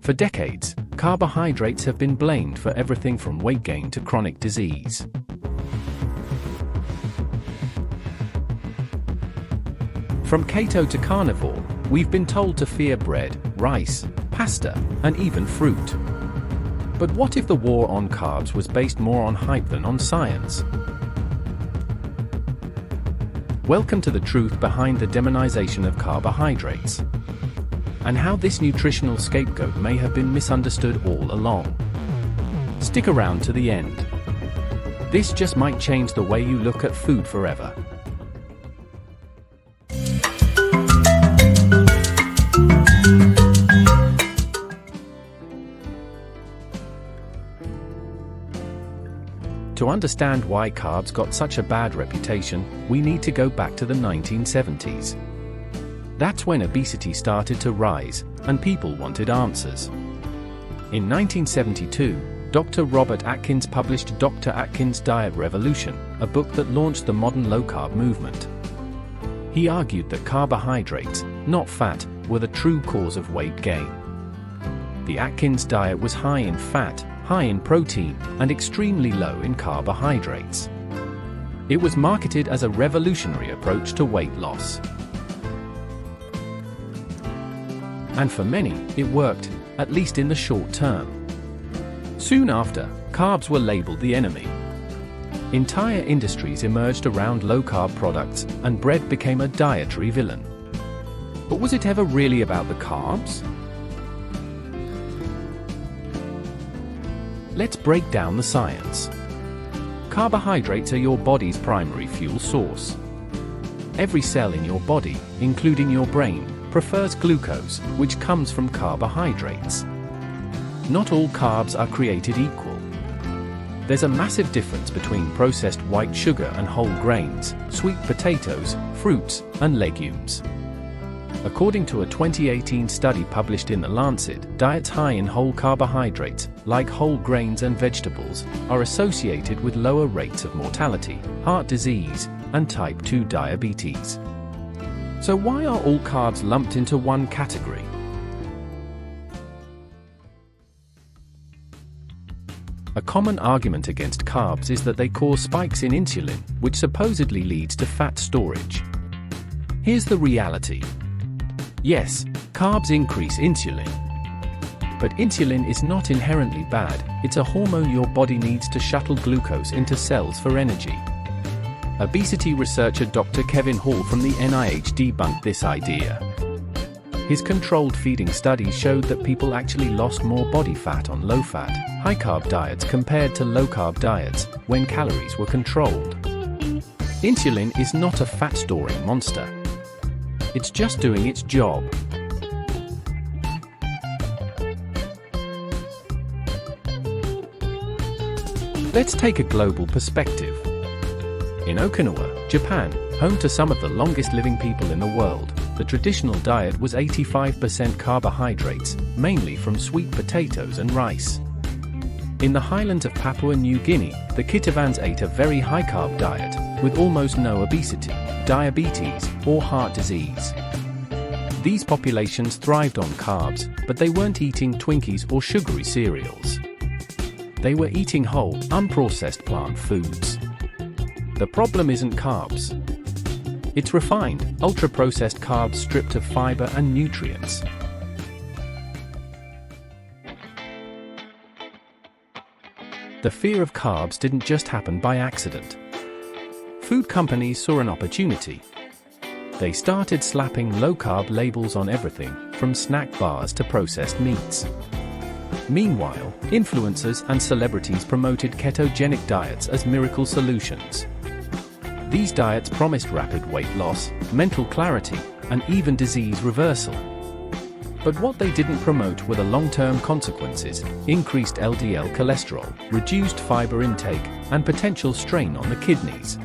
For decades, carbohydrates have been blamed for everything from weight gain to chronic disease. From keto to carnivore, we've been told to fear bread, rice, pasta, and even fruit. But what if the war on carbs was based more on hype than on science? Welcome to the truth behind the demonization of carbohydrates, and how this nutritional scapegoat may have been misunderstood all along. Stick around to the end. This just might change the way you look at food forever. To understand why carbs got such a bad reputation, we need to go back to the 1970s. That's when obesity started to rise, and people wanted answers. In 1972, Dr. Robert Atkins published Dr. Atkins' Diet Revolution, a book that launched the modern low-carb movement. He argued that carbohydrates, not fat, were the true cause of weight gain. The Atkins diet was high in fat, high in protein, and extremely low in carbohydrates. It was marketed as a revolutionary approach to weight loss. And for many, it worked, at least in the short term. Soon after, carbs were labeled the enemy. Entire industries emerged around low-carb products, and bread became a dietary villain. But was it ever really about the carbs? Let's break down the science. Carbohydrates are your body's primary fuel source. Every cell in your body, including your brain, prefers glucose, which comes from carbohydrates. Not all carbs are created equal. There's a massive difference between processed white sugar and whole grains, sweet potatoes, fruits, and legumes. According to a 2018 study published in The Lancet, diets high in whole carbohydrates, like whole grains and vegetables, are associated with lower rates of mortality, heart disease, and type 2 diabetes. So why are all carbs lumped into one category? A common argument against carbs is that they cause spikes in insulin, which supposedly leads to fat storage. Here's the reality. Yes, carbs increase insulin. But insulin is not inherently bad, it's a hormone your body needs to shuttle glucose into cells for energy. Obesity researcher Dr. Kevin Hall from the NIH debunked this idea. His controlled feeding studies showed that people actually lost more body fat on low-fat, high-carb diets compared to low-carb diets, when calories were controlled. Insulin is not a fat-storing monster. It's just doing its job. Let's take a global perspective. In Okinawa, Japan, home to some of the longest living people in the world, the traditional diet was 85% carbohydrates, mainly from sweet potatoes and rice. In the highlands of Papua New Guinea, the Kitavans ate a very high-carb diet, with almost no obesity, diabetes, or heart disease. These populations thrived on carbs, but they weren't eating Twinkies or sugary cereals. They were eating whole, unprocessed plant foods. The problem isn't carbs. It's refined, ultra-processed carbs stripped of fiber and nutrients. The fear of carbs didn't just happen by accident. Food companies saw an opportunity. They started slapping low-carb labels on everything, from snack bars to processed meats. Meanwhile, influencers and celebrities promoted ketogenic diets as miracle solutions. These diets promised rapid weight loss, mental clarity, and even disease reversal. But what they didn't promote were the long-term consequences: increased LDL cholesterol, reduced fiber intake, and potential strain on the kidneys.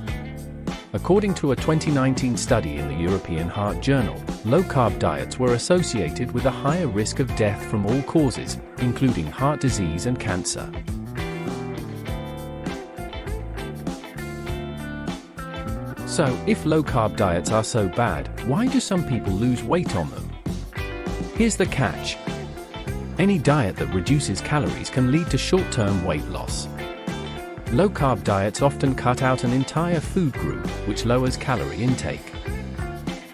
According to a 2019 study in the European Heart Journal, low-carb diets were associated with a higher risk of death from all causes, including heart disease and cancer. So, if low-carb diets are so bad, why do some people lose weight on them? Here's the catch. Any diet that reduces calories can lead to short-term weight loss. Low-carb diets often cut out an entire food group, which lowers calorie intake.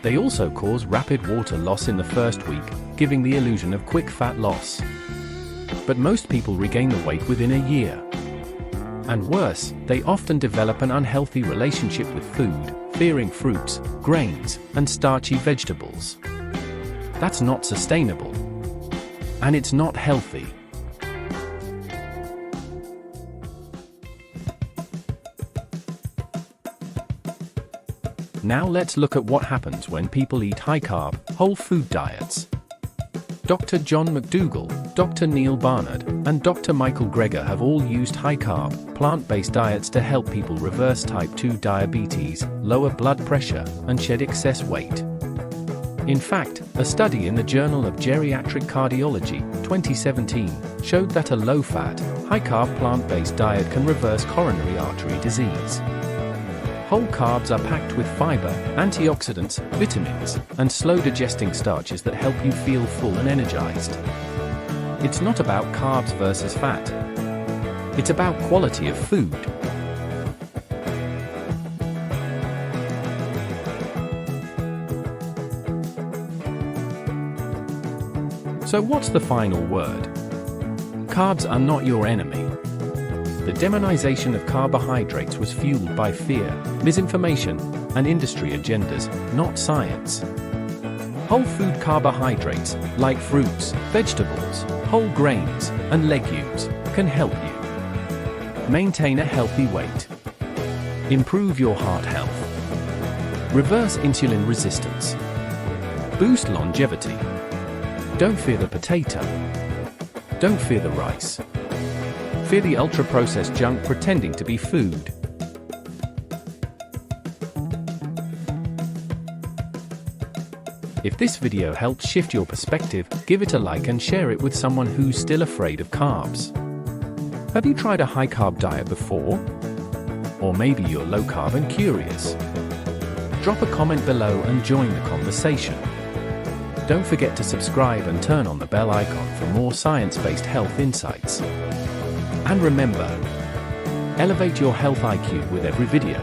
They also cause rapid water loss in the first week, giving the illusion of quick fat loss. But most people regain the weight within a year. And worse, they often develop an unhealthy relationship with food, fearing fruits, grains, and starchy vegetables. That's not sustainable. And it's not healthy. Now let's look at what happens when people eat high-carb, whole food diets. Dr. John McDougall, Dr. Neil Barnard, and Dr. Michael Greger have all used high-carb, plant-based diets to help people reverse type 2 diabetes, lower blood pressure, and shed excess weight. In fact, a study in the Journal of Geriatric Cardiology, 2017, showed that a low-fat, high-carb plant-based diet can reverse coronary artery disease. Whole carbs are packed with fiber, antioxidants, vitamins, and slow-digesting starches that help you feel full and energized. It's not about carbs versus fat. It's about quality of food. So what's the final word? Carbs are not your enemy. The demonization of carbohydrates was fueled by fear, misinformation, and industry agendas, not science. Whole food carbohydrates, like fruits, vegetables, whole grains, and legumes, can help you maintain a healthy weight, improve your heart health, reverse insulin resistance, boost longevity. Don't fear the potato. Don't fear the rice. Fear the ultra-processed junk pretending to be food. If this video helped shift your perspective, give it a like and share it with someone who's still afraid of carbs. Have you tried a high-carb diet before? Or maybe you're low-carb and curious. Drop a comment below and join the conversation. Don't forget to subscribe and turn on the bell icon for more science-based health insights. And remember, elevate your health IQ with every video.